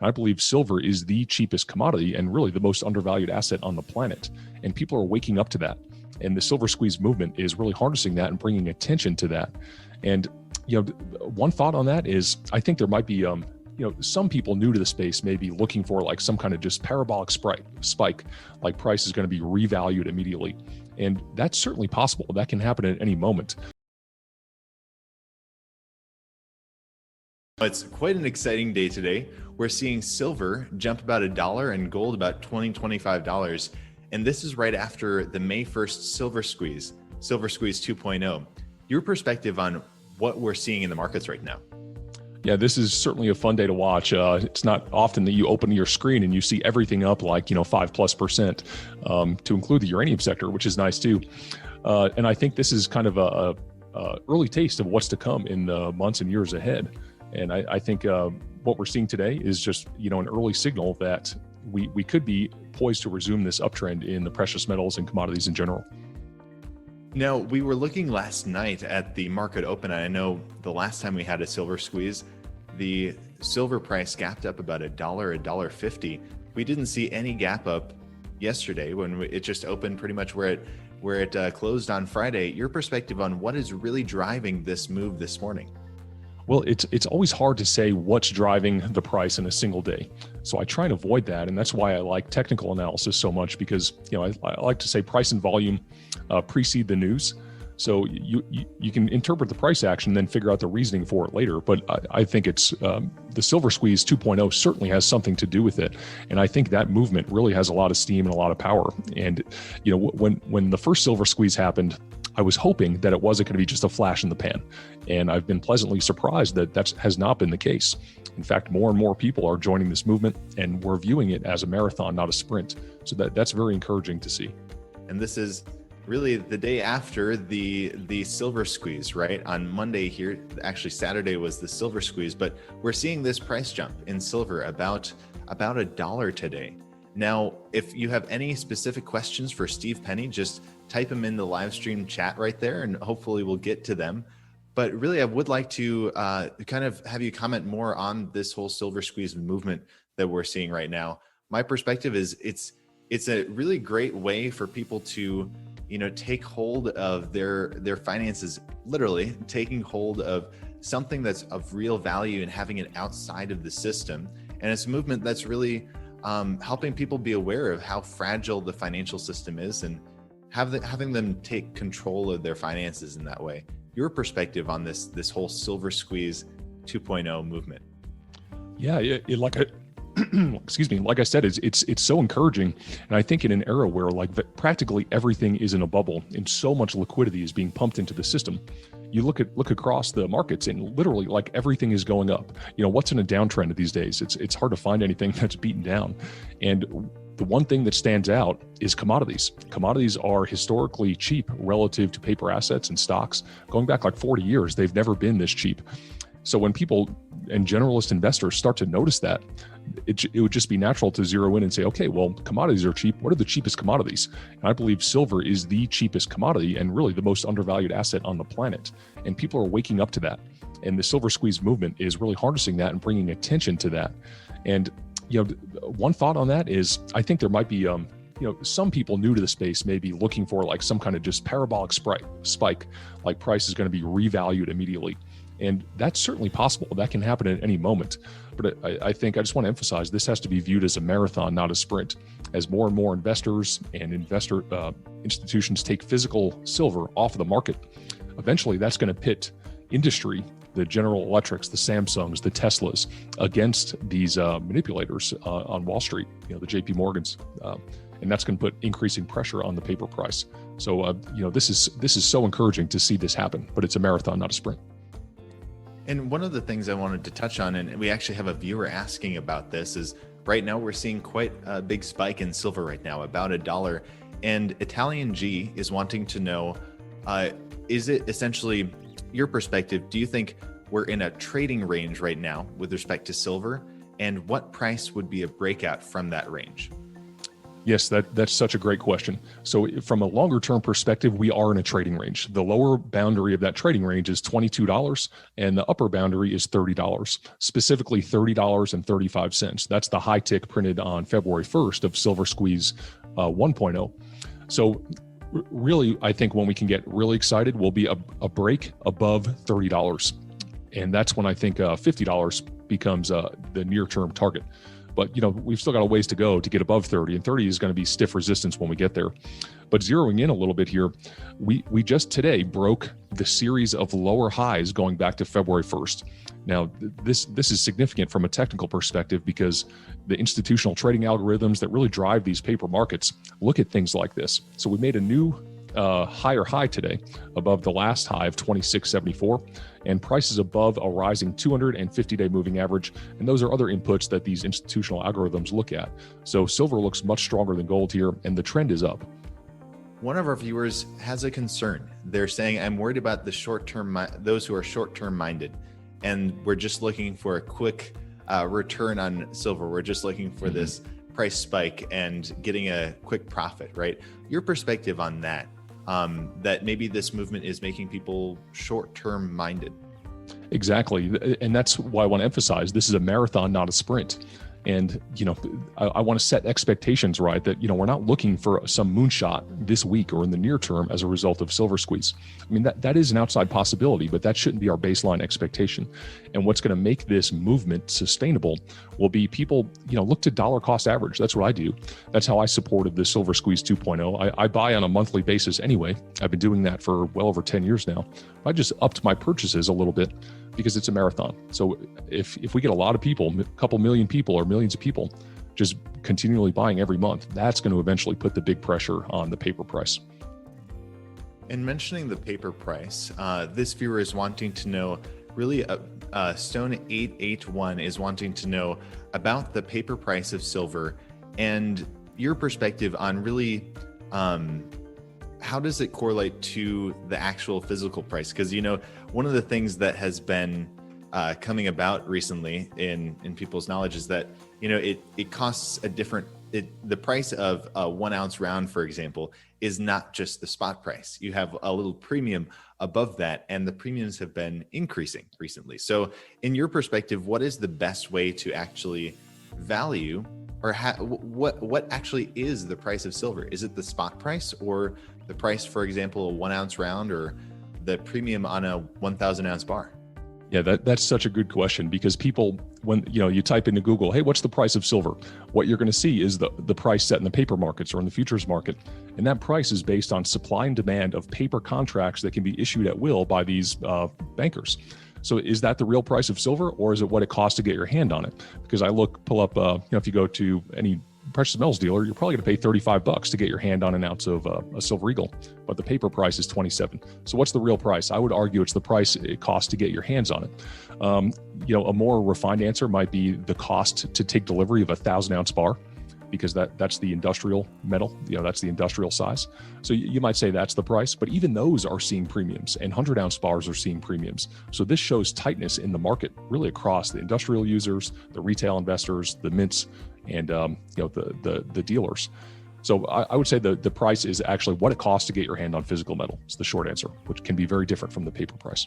And I believe silver is the cheapest commodity and really the most undervalued asset on the planet. And people are waking up to that. And the silver squeeze movement is really harnessing that and bringing attention to that. And one thought on that is I think there might be some people new to the space may be looking for like some kind of just parabolic spike, like price is going to be revalued immediately. And that's certainly possible. That can happen at any moment. It's quite an exciting day today. We're seeing silver jump about $1 and gold about $25. And this is right after the May 1st Silver Squeeze 2.0. Your perspective on what we're seeing in the markets right now? Yeah, this is certainly a fun day to watch. It's not often that you open your screen and you see everything up like 5+%, to include the uranium sector, which is nice too. And I think this is kind of a early taste of what's to come in the months and years ahead. And I think what we're seeing today is just an early signal that we could be poised to resume this uptrend in the precious metals and commodities in general. Now, we were looking last night at the market open. I know the last time we had a silver squeeze, the silver price gapped up about $1.50. We didn't see any gap up yesterday when it just opened pretty much where it closed on Friday. Your perspective on what is really driving this move this morning? Well, it's always hard to say what's driving the price in a single day. So I try and avoid that. And that's why I like technical analysis so much, because I like to say price and volume precede the news. So you can interpret the price action and then figure out the reasoning for it later. But I think it's the Silver Squeeze 2.0 certainly has something to do with it. And I think that movement really has a lot of steam and a lot of power. And when the first Silver Squeeze happened, I was hoping that it wasn't going to be just a flash in the pan. And I've been pleasantly surprised that has not been the case. In fact, more and more people are joining this movement, and we're viewing it as a marathon, not a sprint. So that's very encouraging to see. And this is really the day after the silver squeeze, right? On Monday here, actually Saturday was the silver squeeze, but we're seeing this price jump in silver about $1 today. Now, if you have any specific questions for Steve Penny, just type them in the live stream chat right there, and hopefully we'll get to them. But really, I would like to kind of have you comment more on this whole silver squeeze movement that we're seeing right now. My perspective is it's a really great way for people to take hold of their finances, literally taking hold of something that's of real value and having it outside of the system. And it's a movement that's really helping people be aware of how fragile the financial system is and having them take control of their finances in that way. Your perspective on this whole silver squeeze 2.0 movement? Yeah, excuse me, like I said, it's so encouraging. And I think in an era where practically everything is in a bubble and so much liquidity is being pumped into the system, you look across the markets and literally everything is going up. What's in a downtrend these days? It's hard to find anything that's beaten down. And the one thing that stands out is commodities. Commodities are historically cheap relative to paper assets and stocks. Going back 40 years, they've never been this cheap. So when people and generalist investors start to notice that, it would just be natural to zero in and say, okay, well, commodities are cheap. What are the cheapest commodities? And I believe silver is the cheapest commodity and really the most undervalued asset on the planet. And people are waking up to that. And the silver squeeze movement is really harnessing that and bringing attention to that. And one thought on that is I think there might be some people new to the space may be looking for some kind of just parabolic spike, like price is going to be revalued immediately. And that's certainly possible. That can happen at any moment. But I think I just want to emphasize this has to be viewed as a marathon, not a sprint. As more and more investors and investor institutions take physical silver off of the market, eventually that's going to pit industry, the General Electrics, the Samsungs, the Teslas, against these manipulators on Wall Street, the JP Morgans. And that's going to put increasing pressure on the paper price. So, this is so encouraging to see this happen, but it's a marathon, not a sprint. And one of the things I wanted to touch on, and we actually have a viewer asking about this, is right now we're seeing quite a big spike in silver right now, about $1. And Italian G is wanting to know, is it essentially your perspective? Do you think we're in a trading range right now with respect to silver? And what price would be a breakout from that range? Yes, that's such a great question. So from a longer term perspective, we are in a trading range. The lower boundary of that trading range is $22 and the upper boundary is $30, specifically $30.35. That's the high tick printed on February 1st of Silver Squeeze 1.0. So really, I think when we can get really excited, will be a break above $30. And that's when I think $50 becomes the near term target. But, we've still got a ways to go to get above 30, and 30 is going to be stiff resistance when we get there. But zeroing in a little bit here, we just today broke the series of lower highs going back to February 1st. Now, this is significant from a technical perspective because the institutional trading algorithms that really drive these paper markets look at things like this. So we made a new higher high today above the last high of 2674, and prices above a rising 250-day moving average. And those are other inputs that these institutional algorithms look at. So silver looks much stronger than gold here, and the trend is up. One of our viewers has a concern. They're saying, I'm worried about the short-term, those who are short-term minded, and we're just looking for a quick return on silver. We're just looking for this price spike and getting a quick profit, right? Your perspective on that, that maybe this movement is making people short-term minded. Exactly. And that's why I want to emphasize this is a marathon, not a sprint. And, I want to set expectations right that, we're not looking for some moonshot this week or in the near term as a result of silver squeeze. I mean, that is an outside possibility, but that shouldn't be our baseline expectation. And what's going to make this movement sustainable will be people, look to dollar cost average. That's what I do. That's how I supported the silver squeeze 2.0. I buy on a monthly basis anyway. I've been doing that for well over 10 years now. I just upped my purchases a little bit because it's a marathon. So if we get a lot of people, a couple million people or millions of people just continually buying every month, that's going to eventually put the big pressure on the paper price. And mentioning the paper price, this viewer is wanting to know, really, Stone 881 is wanting to know about the paper price of silver and your perspective on really, how does it correlate to the actual physical price? Because, one of the things that has been coming about recently in people's knowledge is that, it costs a different, the price of a 1 ounce round, for example, is not just the spot price. You have a little premium above that, and the premiums have been increasing recently. So in your perspective, what is the best way to actually value, or what actually is the price of silver? Is it the spot price, or the price, for example, a 1 ounce round, or the premium on a 1,000 ounce bar? Yeah, that's such a good question, because people, when you type into Google, hey, what's the price of silver? What you're going to see is the price set in the paper markets or in the futures market. And that price is based on supply and demand of paper contracts that can be issued at will by these bankers. So is that the real price of silver, or is it what it costs to get your hand on it? Because pull up, if you go to any precious metals dealer, you're probably going to pay $35 to get your hand on an ounce of a silver eagle, but the paper price is $27. So what's the real price? I would argue it's the price it costs to get your hands on it. A more refined answer might be the cost to take delivery of a 1,000 ounce bar, because that's the industrial metal, that's the industrial size. So you might say that's the price, but even those are seeing premiums, and 100 ounce bars are seeing premiums. So this shows tightness in the market, really across the industrial users, the retail investors, the mints, and the dealers. So I would say the price is actually what it costs to get your hand on physical metal. It's the short answer, which can be very different from the paper price.